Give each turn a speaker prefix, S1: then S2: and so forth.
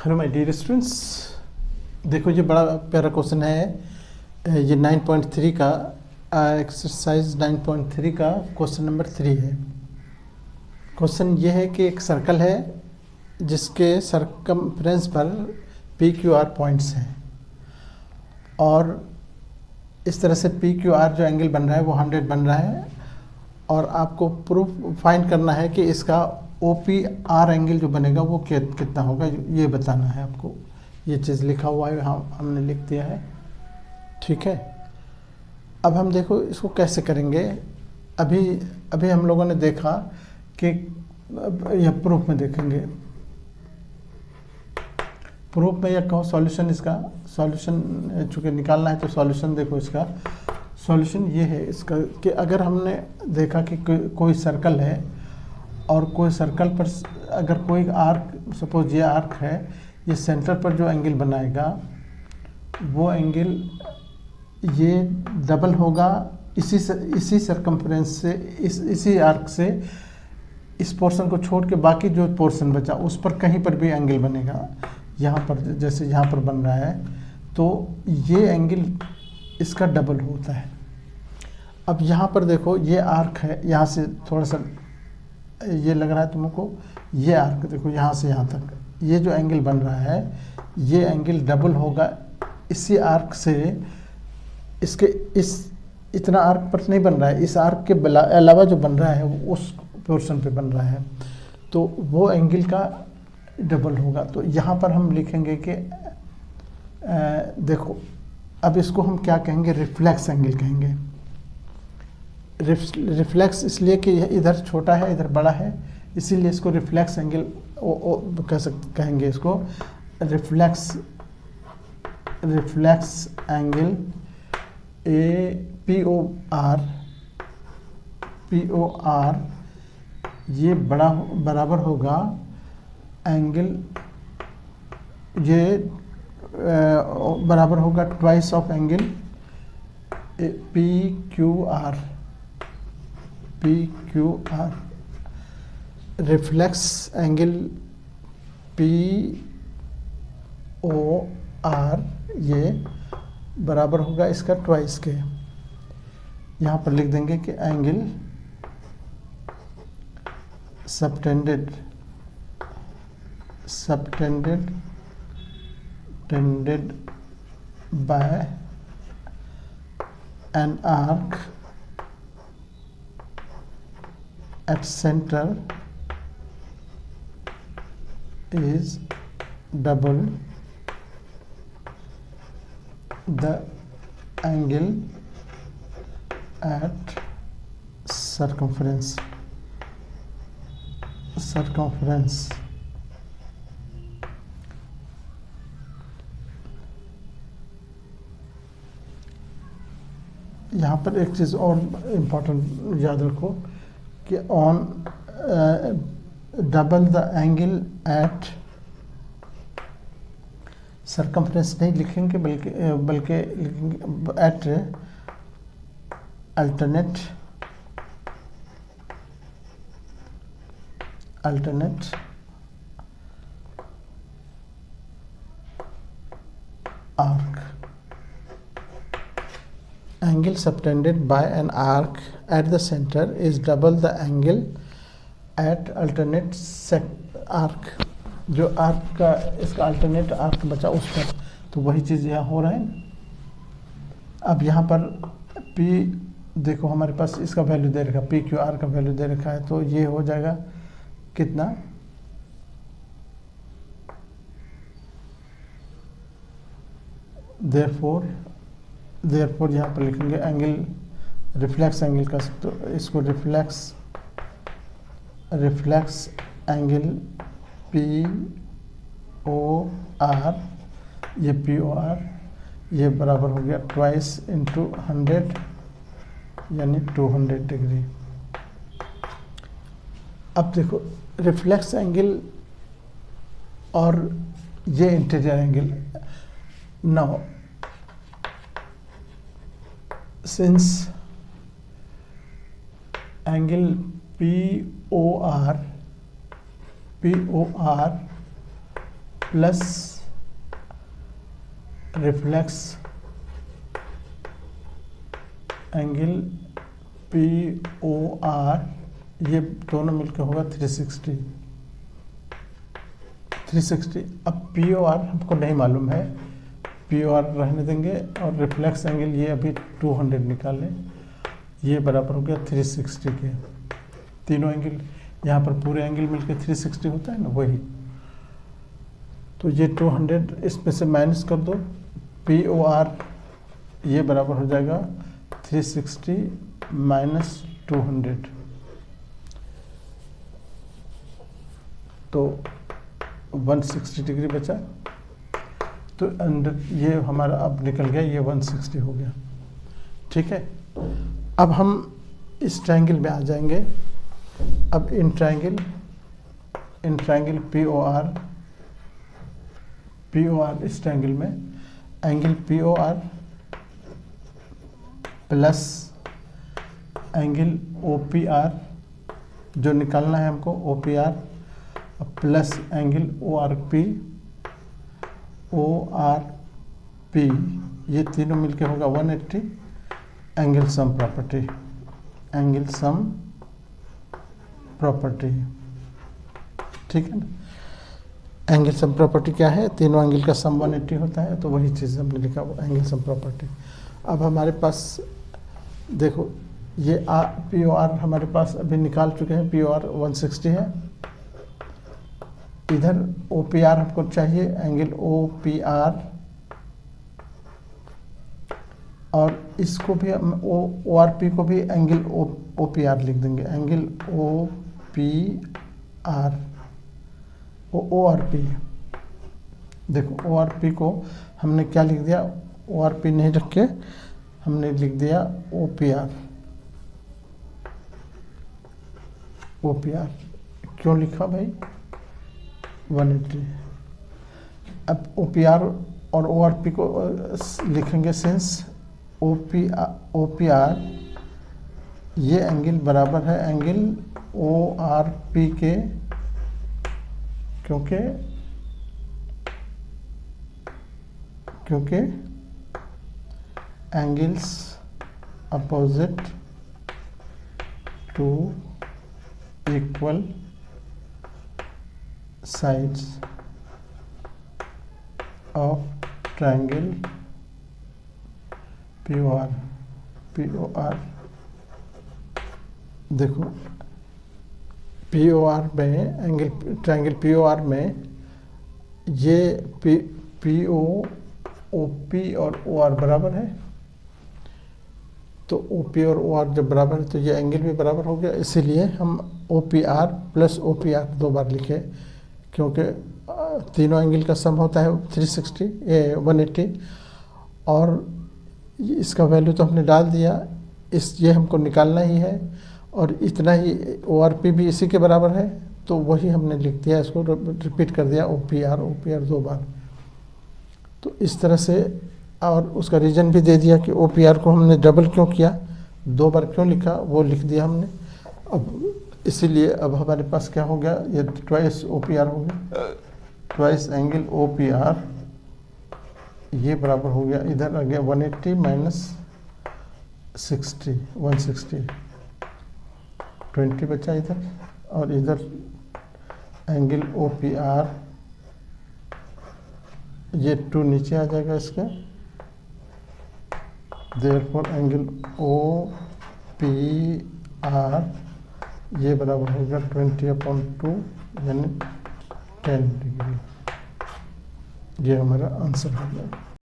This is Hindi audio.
S1: हेलो माय डियर स्टूडेंट्स, देखो ये बड़ा प्यारा क्वेश्चन है। ये 9.3 का एक्सरसाइज 9.3 का क्वेश्चन नंबर 3 है। क्वेश्चन ये है कि एक सर्कल है जिसके सरकमफ्रेंस पर PQR पॉइंट्स हैं और इस तरह से PQR जो एंगल बन रहा है वो 100 बन रहा है और आपको प्रूफ फाइंड करना है कि इसका OPR एंगल जो बनेगा वो कितना होगा, ये बताना है आपको। ये चीज़ लिखा हुआ है, हमने लिख दिया है, ठीक है। अब हम देखो इसको कैसे करेंगे। अभी हम लोगों ने देखा कि यह प्रूफ में देखेंगे। प्रूफ में या कहो सॉल्यूशन, इसका सॉल्यूशन चूँकि निकालना है तो सॉल्यूशन देखो, इसका सॉल्यूशन ये है इसका कि अगर हमने देखा कि कोई सर्कल है और कोई सर्कल पर अगर कोई आर्क, सपोज ये आर्क है, ये सेंटर पर जो एंगल बनाएगा वो एंगल ये डबल होगा इसी सरकमफ्रेंस से, इसी आर्क से इस पोर्शन को छोड़ के बाकी जो पोर्शन बचा उस पर कहीं पर भी एंगल बनेगा। यहाँ पर जैसे यहाँ पर बन रहा है तो ये एंगल इसका डबल होता है। अब यहाँ पर देखो ये आर्क है, यहाँ से थोड़ा सा ये लग रहा है तुमको, ये आर्क देखो यहाँ से यहाँ तक ये जो एंगल बन रहा है ये एंगल डबल होगा इसी आर्क से, इसके इस इतना आर्क पर नहीं बन रहा है, इस आर्क के अलावा जो बन रहा है वो उस पोर्शन पे बन रहा है, तो वो एंगल का डबल होगा। तो यहाँ पर हम लिखेंगे कि देखो अब इसको हम क्या कहेंगे, रिफ्लेक्स एंगल कहेंगे। रिफ्लेक्स इसलिए कि इधर छोटा है इधर बड़ा है, इसीलिए इसको रिफ्लेक्स एंगल कहेंगे इसको रिफ्लेक्स एंगल POR ये बराबर होगा एंगल, ये बराबर होगा twice of angle PQR। Reflex angle POR ये बराबर होगा इसका ट्वाइस के। यहाँ पर लिख देंगे कि angle subtended by an arc at center is double the angle at circumference। यहाँ पर एक चीज़ और इम्पोर्टेंट याद रखो कि on double the angle at circumference नहीं लिखेंगे बल्कि लिखेंगे at alternate arc. Angle subtended by an arc at the center is double the angle at alternate arc। जो आर्क का इसका अल्टरनेट आर्क बचा उस पर, तो वही चीज़ यहाँ हो रहा है। अब यहाँ पर P देखो हमारे पास इसका वैल्यू दे रखा, PQR का वैल्यू दे रखा है, तो ये हो जाएगा कितना, देयरफॉर यहाँ पर लिखेंगे एंगल रिफ्लेक्स एंगल का, तो इसको रिफ्लेक्स एंगल POR, ये POR ये बराबर हो गया ट्वाइस इंटू 100 यानी 200 डिग्री। अब देखो रिफ्लेक्स एंगल और ये interior angle, now since angle POR plus reflex angle POR, ये दोनों मिलकर होगा 360। अब POR हमको नहीं मालूम है, POR रहने देंगे और रिफ्लेक्स एंगल ये अभी 200 निकालें, ये बराबर हो गया 360 के। तीनों एंगल यहाँ पर पूरे एंगल मिलकर 360 होता है ना, वही। तो ये 200 इसमें से माइनस कर दो, POR ये बराबर हो जाएगा 360 माइनस 200, तो 160 डिग्री बचा। तो अंदर ये हमारा अब निकल गया, ये 160 हो गया। ठीक है, अब हम इस ट्रायंगल में आ जाएंगे। अब इन ट्रायंगल POR इस ट्रायंगल में angle POR plus angle OPR जो निकालना है हमको, OPR प्लस एंगल ORP, ये तीनों मिलके होगा 180। एंगल सम प्रॉपर्टी, ठीक है ना। एंगल सम प्रॉपर्टी क्या है? तीनों एंगल का सम 180 होता है, तो वही चीज़ हमने लिखा वो एंगल सम प्रॉपर्टी। अब हमारे पास देखो, ये POR हमारे पास अभी निकाल चुके हैं, POR 160 है। इधर OPR हमको चाहिए, एंगल OPR, और इसको भी हम ORP को भी एंगल OPR लिख देंगे, एंगल ORP। देखो ORP को हमने क्या लिख दिया, ORP नहीं रख के हमने लिख दिया OPR। क्यों लिखा भाई? 180। अब OPR और ORP को लिखेंगे, सिंस OPR ये एंगल बराबर है एंगल ORP के, क्योंकि angles opposite to equal sides of triangle POR। देखो POR में एंगल ट्रायंगल POR में ये PO OP और OR बराबर है, तो OP और OR जब बराबर है तो ये एंगल भी बराबर हो गया। इसीलिए हम OPR प्लस OPR 2 बार लिखे, क्योंकि तीनों एंगल का सम होता है 180, और इसका वैल्यू तो हमने डाल दिया, ये हमको निकालना ही है, और इतना ही ORP भी इसी के बराबर है, तो वही हमने लिख दिया, इसको रिपीट कर दिया OPR 2 बार। तो इस तरह से, और उसका रीज़न भी दे दिया कि OPR को हमने डबल क्यों किया, 2 बार क्यों लिखा, वो लिख दिया हमने। अब इसीलिए अब हमारे पास क्या हो गया, ये ट्वाइस OPR हो गया, ट्वाइस एंगल OPR, ये बराबर हो गया, इधर आ गया 180 माइनस 60, 160, 20 बचा इधर, और इधर एंगल OPR, ये 2 नीचे आ जाएगा इसका, देयरफॉर एंगल OPR ये बराबर होगा 20/2 यानी 10 डिग्री। ये हमारा आंसर हो गया।